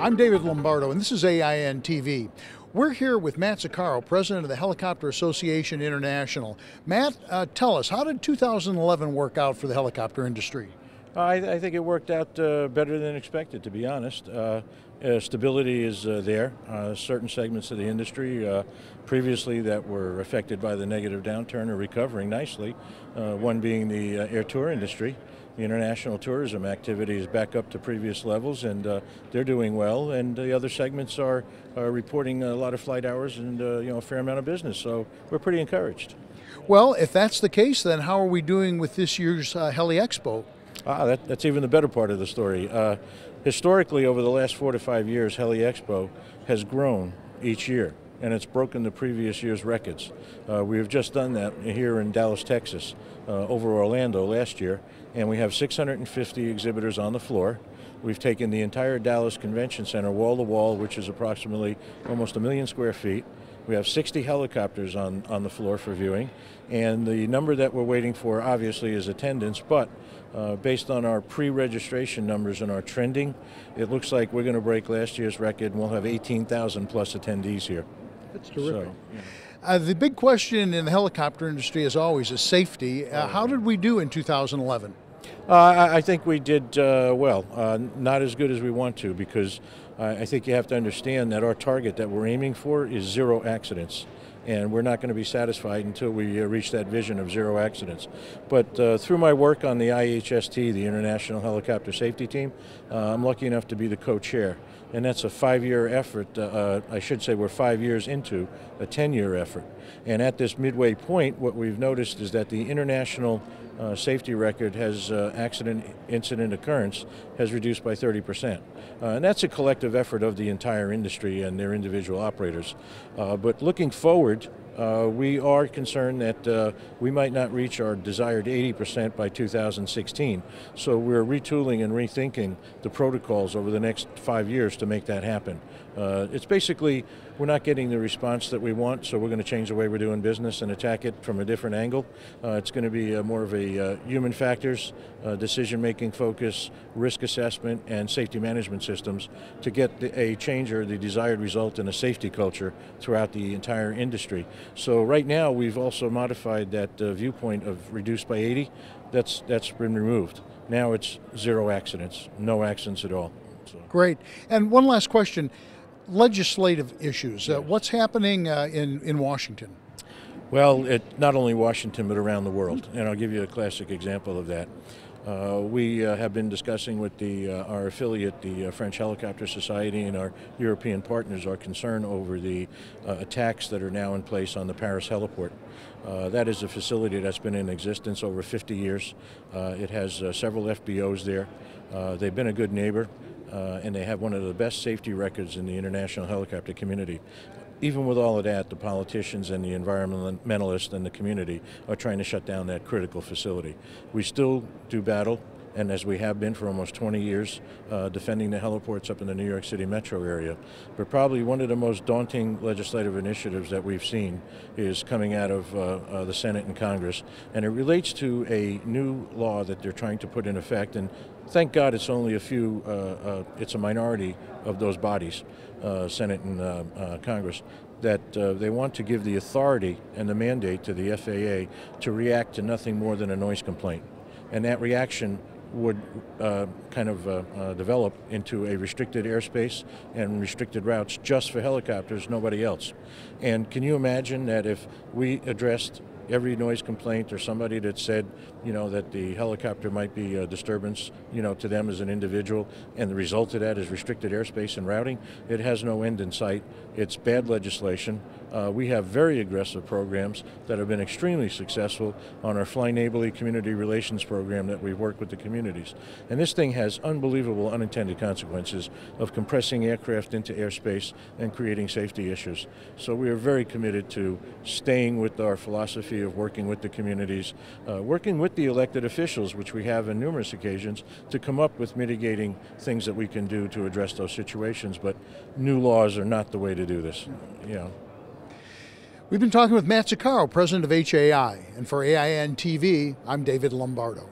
I'm David Lombardo, and this is AIN TV. We're here with Matt Zuccaro, president of the Helicopter Association International. Matt, tell us, how did 2011 work out for the helicopter industry? I think it worked out better than expected, to be honest. Stability is there. Certain segments of the industry previously that were affected by the negative downturn are recovering nicely, one being the air tour industry. The international tourism activity is back up to previous levels, and they're doing well. And the other segments are reporting a lot of flight hours and a fair amount of business. So we're pretty encouraged. Well, if that's the case, then how are we doing with this year's Heli-Expo? That's even the better part of the story. Historically, over the last 4 to 5 years, Heli-Expo has grown each year, and it's broken the previous year's records. We have just done that here in Dallas, Texas, over Orlando last year, and we have 650 exhibitors on the floor. We've taken the entire Dallas Convention Center wall to wall, which is approximately almost 1 million square feet. We have 60 helicopters on the floor for viewing, and the number that we're waiting for obviously is attendance, but based on our pre-registration numbers and our trending, it looks like we're going to break last year's record, and we'll have 18,000 plus attendees here. That's terrific. So, yeah. The big question in the helicopter industry, as always, is safety. How did we do in 2011? I think we did well. Not as good as we want to, because I think you have to understand that our target that we're aiming for is 0 accidents. And we're not going to be satisfied until we reach that vision of 0 accidents. But through my work on the IHST, the International Helicopter Safety Team, I'm lucky enough to be the co-chair. And that's a 5-year effort. I should say we're 5 years into a 10-year effort. And at this midway point, what we've noticed is that the international safety record has incident occurrence has reduced by 30%. And that's a collective effort of the entire industry and their individual operators. But looking forward, we are concerned that we might not reach our desired 80% by 2016. So we're retooling and rethinking the protocols over the next 5 years to make that happen. It's basically, we're not getting the response that we want, so we're going to change the way we're doing business and attack it from a different angle. It's going to be more of a human factors, decision-making focus, risk assessment, and safety management systems to get a change or the desired result in a safety culture throughout the entire industry. So right now, we've also modified that viewpoint of reduced by 80. That's been removed. Now it's 0 accidents, no accidents at all. So. Great. And one last question. Legislative issues. What's happening in Washington? Well, not only Washington, but around the world. And I'll give you a classic example of that. We have been discussing with our affiliate, the French Helicopter Society, and our European partners our concern over the attacks that are now in place on the Paris heliport. That is a facility that's been in existence over 50 years. It has several FBOs there. They've been a good neighbor. And they have one of the best safety records in the international helicopter community. Even with all of that, the politicians and the environmentalists and the community are trying to shut down that critical facility. We still do battle, and as we have been for almost 20 years, defending the heliports up in the New York City metro area. But probably one of the most daunting legislative initiatives that we've seen is coming out of the Senate and Congress, and it relates to a new law that they're trying to put in effect. And thank God it's only it's a minority of those bodies, Senate and Congress, that they want to give the authority and the mandate to the FAA to react to nothing more than a noise complaint. And that reaction would develop into a restricted airspace and restricted routes just for helicopters, nobody else. And can you imagine that if we addressed every noise complaint or somebody that said, that the helicopter might be a disturbance, to them as an individual, and the result of that is restricted airspace and routing, it has no end in sight. It's bad legislation. We have very aggressive programs that have been extremely successful on our Fly Neighborly Community Relations program that we've worked with the communities. And this thing has unbelievable unintended consequences of compressing aircraft into airspace and creating safety issues. So we are very committed to staying with our philosophy of working with the communities, working with the elected officials, which we have on numerous occasions, to come up with mitigating things that we can do to address those situations. But new laws are not the way to do this. We've been talking with Matt Zuccaro, president of HAI, and for AIN TV, I'm David Lombardo.